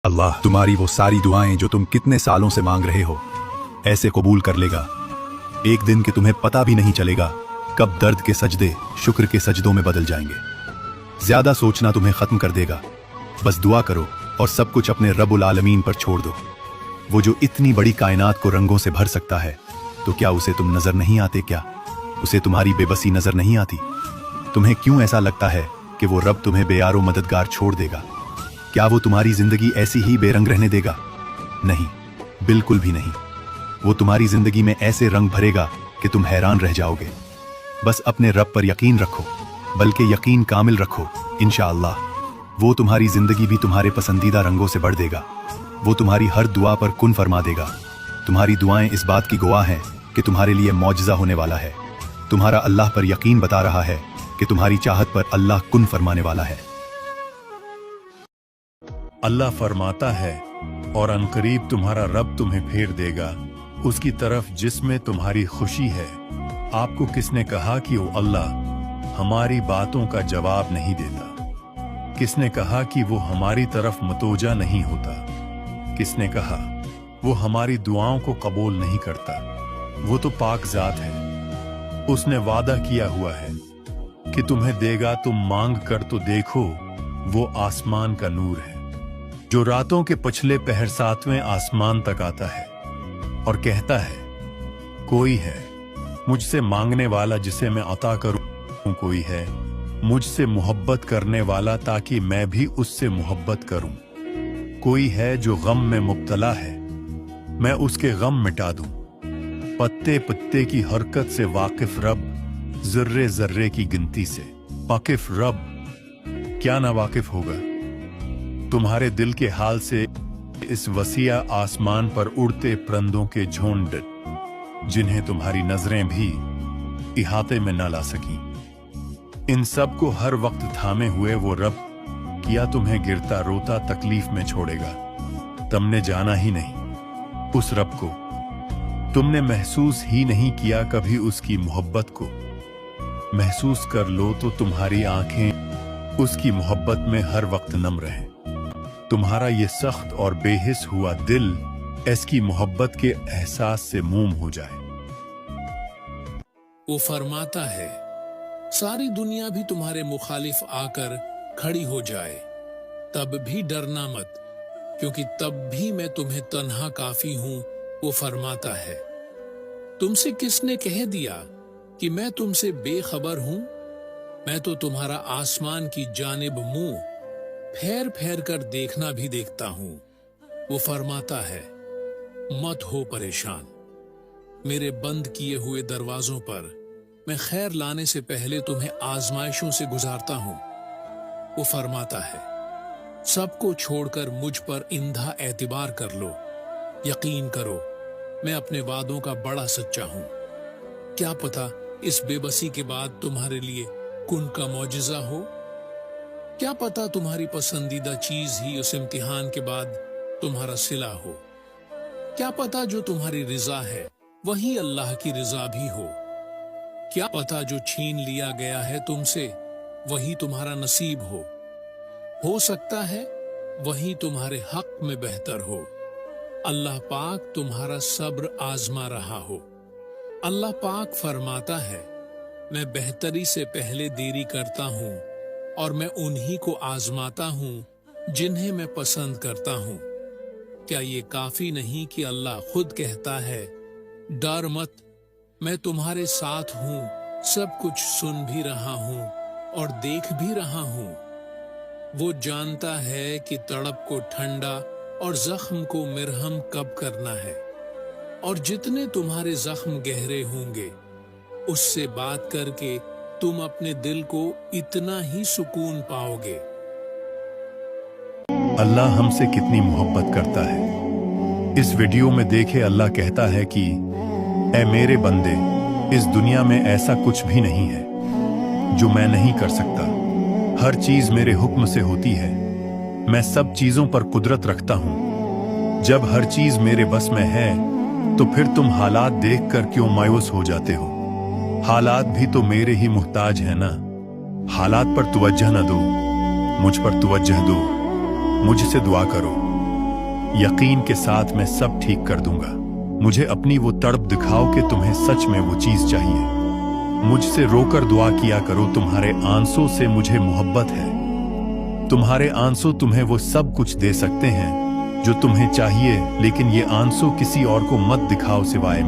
अल्लाह तुम्हारी वो सारी दुआएं जो तुम कितने सालों से मांग रहे हो ऐसे कबूल कर लेगा। एक दिन के तुम्हें पता भी नहीं चलेगा कब दर्द के सजदे शुक्र के सजदों में बदल जाएंगे। ज्यादा सोचना तुम्हें खत्म कर देगा। बस दुआ करो और सब कुछ अपने रब्बुल आलमीन पर छोड़ दो। वो जो इतनी बड़ी कायनात को रंगों से भर सकता है, तो क्या उसे तुम नजर नहीं आते? क्या उसे तुम्हारी बेबसी नजर नहीं आती? तुम्हें क्यों ऐसा लगता है कि वो रब तुम्हें बेयारो मददगार छोड़ देगा? क्या वो तुम्हारी जिंदगी ऐसी ही बेरंग रहने देगा? नहीं, बिल्कुल भी नहीं। वो तुम्हारी जिंदगी में ऐसे रंग भरेगा कि तुम हैरान रह जाओगे। बस अपने रब पर यकीन रखो, बल्कि यकीन कामिल रखो। इंशाअल्लाह वो तुम्हारी जिंदगी भी तुम्हारे पसंदीदा रंगों से भर देगा। वो तुम्हारी हर दुआ पर कुन फरमा देगा। तुम्हारी दुआएं इस बात की गवाह हैं कि तुम्हारे लिए मौजज़ा होने वाला है। तुम्हारा अल्लाह पर यकीन बता रहा है कि तुम्हारी चाहत पर अल्लाह कुन फरमाने वाला है। अल्लाह फरमाता है और अनकरीब तुम्हारा रब तुम्हें फेर देगा उसकी तरफ जिसमें तुम्हारी खुशी है। आपको किसने कहा कि वो अल्लाह हमारी बातों का जवाब नहीं देता? किसने कहा कि वो हमारी तरफ मतोजा नहीं होता? किसने कहा वो हमारी दुआओं को कबूल नहीं करता? वो तो पाक जात है। उसने वादा किया हुआ है कि तुम्हें देगा। तुम मांग कर तो देखो, वो आसमान का नूर है जो रातों के पिछले पहर 7वें आसमान तक आता है और कहता है, कोई है मुझसे मांगने वाला जिसे मैं अता करूं। कोई है मुझसे मोहब्बत करने वाला ताकि मैं भी उससे मोहब्बत करूं। कोई है जो गम में मुब्तला है, मैं उसके गम मिटा दूं। पत्ते पत्ते की हरकत से वाकिफ रब, जर्रे जर्रे की गिनती से वाकिफ रब, क्या ना वाकिफ होगा तुम्हारे दिल के हाल से। इस वसिया आसमान पर उड़ते परिंदों के झुंड जिन्हें तुम्हारी नजरें भी इहाते में न ला सकी, इन सब को हर वक्त थामे हुए वो रब, किया तुम्हें गिरता रोता तकलीफ में छोड़ेगा? तुमने जाना ही नहीं उस रब को, तुमने महसूस ही नहीं किया कभी उसकी मोहब्बत को। महसूस कर लो तो तुम्हारी आंखें उसकी मोहब्बत में हर वक्त नम रहें। तुम्हारा ये सख्त और बेहिस हुआ दिल इसकी मोहब्बत के एहसास से मूम हो जाए। वो फरमाता है, सारी दुनिया भी तुम्हारे मुखालिफ आकर खड़ी हो जाए, तब भी डरना मत, क्योंकि तब भी मैं तुम्हें तन्हा काफी हूं। वो फरमाता है, तुमसे किसने कह दिया कि मैं तुमसे बेखबर हूं? मैं तो तुम्हारा आसमान की जानिब मुंह फेर फेर कर देखना भी देखता हूं। वो फरमाता है, मत हो परेशान, मेरे बंद किए हुए दरवाजों पर मैं खैर लाने से पहले तुम्हें आजमाइशों से गुजारता हूं। वो फरमाता है, सबको छोड़कर मुझ पर इंधा एतबार कर लो। यकीन करो, मैं अपने वादों का बड़ा सच्चा हूं। क्या पता इस बेबसी के बाद तुम्हारे लिए कुन का मौजज़ा हो। क्या पता तुम्हारी पसंदीदा चीज ही उस इम्तिहान के बाद तुम्हारा सिला हो। क्या पता जो तुम्हारी रिजा है वही अल्लाह की रिजा भी हो। क्या पता जो छीन लिया गया है तुमसे वही तुम्हारा नसीब हो सकता है वही तुम्हारे हक में बेहतर हो। अल्लाह पाक तुम्हारा सब्र आजमा रहा हो। अल्लाह पाक फरमाता है, मैं बेहतरी से पहले देरी करता हूं और मैं उन्हीं को आजमाता हूं जिन्हें मैं पसंद करता हूं। क्या ये काफी नहीं कि अल्लाह खुद कहता है, डर मत, मैं तुम्हारे साथ हूं, सब कुछ सुन भी रहा हूं और देख भी रहा हूं। वो जानता है कि तड़प को ठंडा और जख्म को मिरहम कब करना है, और जितने तुम्हारे जख्म गहरे होंगे उससे बात करके तुम अपने दिल को इतना ही सुकून पाओगे। अल्लाह हमसे कितनी मोहब्बत करता है। इस वीडियो में देखे अल्लाह कहता है कि ऐ मेरे बंदे, इस दुनिया में ऐसा कुछ भी नहीं है जो मैं नहीं कर सकता। हर चीज मेरे हुक्म से होती है। मैं सब चीजों पर कुदरत रखता हूं। जब हर चीज मेरे बस में है तो फिर तुम हालात देखकर क्यों मायूस हो जाते हो? हालात भी तो मेरे ही मुहताज है ना। हालात पर तवज्जह न दो, मुझ पर तवज्जह दो। मुझसे दुआ करो, यकीन के साथ मैं सब ठीक कर दूंगा। मुझे अपनी वो तड़प दिखाओ कि तुम्हें सच में वो चीज चाहिए। मुझसे रोकर दुआ किया करो, तुम्हारे आंसू से मुझे मोहब्बत है। तुम्हारे आंसू तुम्हें वो सब कुछ दे सकते हैं जो तुम्हें चाहिए, लेकिन ये आंसू किसी और को मत दिखाओ सिवाय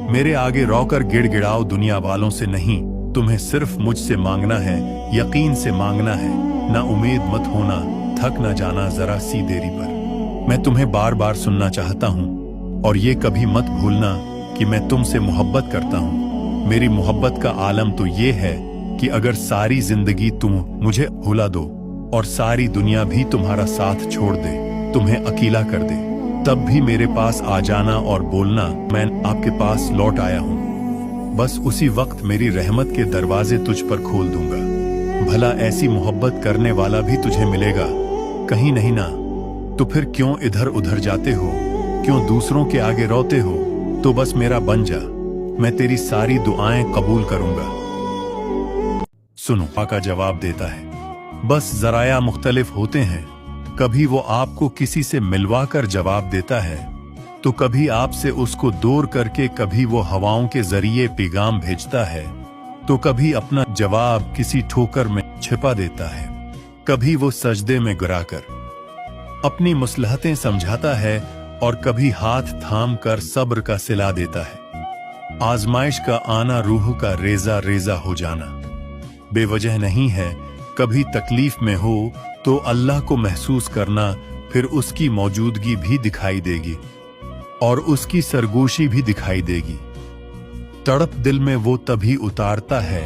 मेरे आगे रोकर गिड़गिड़ाओ, दुनिया वालों से नहीं। तुम्हें सिर्फ मुझसे मांगना है, यकीन से मांगना है। ना उम्मीद मत होना, थक ना जाना जरा सी देरी पर। मैं तुम्हें बार बार सुनना चाहता हूँ, और ये कभी मत भूलना कि मैं तुमसे मोहब्बत करता हूँ। मेरी मोहब्बत का आलम तो ये है कि अगर सारी जिंदगी तुम मुझे भुला दो और सारी दुनिया भी तुम्हारा साथ छोड़ दे, तुम्हें अकेला कर दे, तब भी मेरे पास आ जाना और बोलना मैं आपके पास लौट आया हूँ। बस उसी वक्त मेरी रहमत के दरवाजे तुझ पर खोल दूंगा। भला ऐसी मोहब्बत करने वाला भी तुझे मिलेगा? कहीं नहीं ना। तो फिर क्यों इधर उधर जाते हो, क्यों दूसरों के आगे रोते हो? तो बस मेरा बन जा, मैं तेरी सारी दुआएं कबूल करूंगा। सुनो, का जवाब देता है, बस जराया मुख्तलिफ होते हैं। कभी वो आपको किसी से मिलवाकर जवाब देता है, तो कभी आपसे उसको दूर करके, कभी वो हवाओं के जरिए पैगाम भेजता है, तो कभी अपना जवाब किसी ठोकर में छिपा देता है, कभी वो सजदे में गिराकर अपनी मसलहतें समझाता है, और कभी हाथ थाम कर सब्र का सिला देता है। आजमाइश का आना, रूह का रेजा रेजा हो जाना बेवजह नहीं है। कभी तकलीफ में हो तो अल्लाह को महसूस करना, फिर उसकी मौजूदगी भी दिखाई देगी और उसकी सरगोशी भी दिखाई देगी। तड़प दिल में वो तभी उतारता है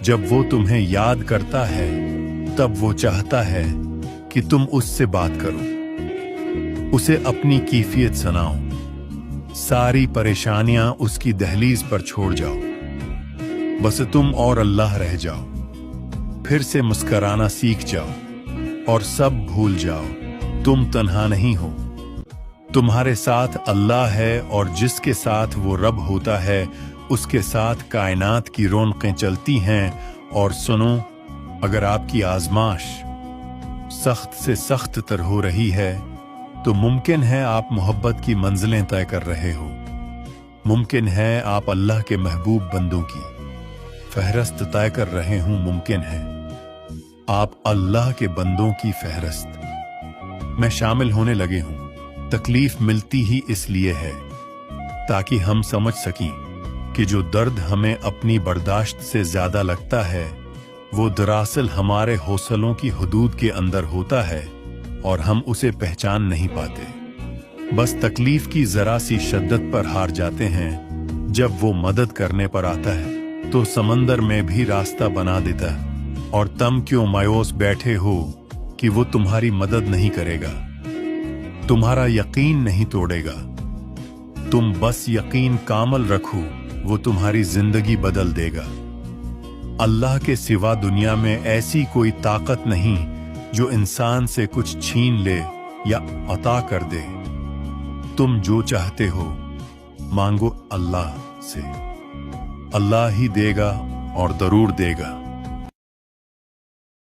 जब वो तुम्हें याद करता है, तब वो चाहता है कि तुम उससे बात करो, उसे अपनी कैफियत सुनाओ, सारी परेशानियां उसकी दहलीज पर छोड़ जाओ, बस तुम और अल्लाह रह जाओ, फिर से मुस्कराना सीख जाओ और सब भूल जाओ। तुम तन्हा नहीं हो, तुम्हारे साथ अल्लाह है, और जिसके साथ वो रब होता है उसके साथ कायनात की रौनकें चलती हैं। और सुनो, अगर आपकी आजमाश सख्त से सख्त तर हो रही है तो मुमकिन है आप मोहब्बत की मंजिलें तय कर रहे हो। मुमकिन है आप अल्लाह के महबूब बंदों की फहरस्त तय कर रहे हो। मुमकिन है आप अल्लाह के बंदों की फहरस्त में शामिल होने लगे हों। तकलीफ मिलती ही इसलिए है ताकि हम समझ सकें कि जो दर्द हमें अपनी बर्दाश्त से ज्यादा लगता है वो दरअसल हमारे हौसलों की हदूद के अंदर होता है और हम उसे पहचान नहीं पाते। बस तकलीफ की जरा सी शिद्दत पर हार जाते हैं। जब वो मदद करने पर आता है तो समंदर में भी रास्ता बना देता है, और तुम क्यों मायूस बैठे हो कि वो तुम्हारी मदद नहीं करेगा, तुम्हारा यकीन नहीं तोड़ेगा। तुम बस यकीन कामल रखो, वो तुम्हारी जिंदगी बदल देगा। अल्लाह के सिवा दुनिया में ऐसी कोई ताकत नहीं जो इंसान से कुछ छीन ले या अता कर दे। तुम जो चाहते हो मांगो अल्लाह से, अल्लाह ही देगा और जरूर देगा।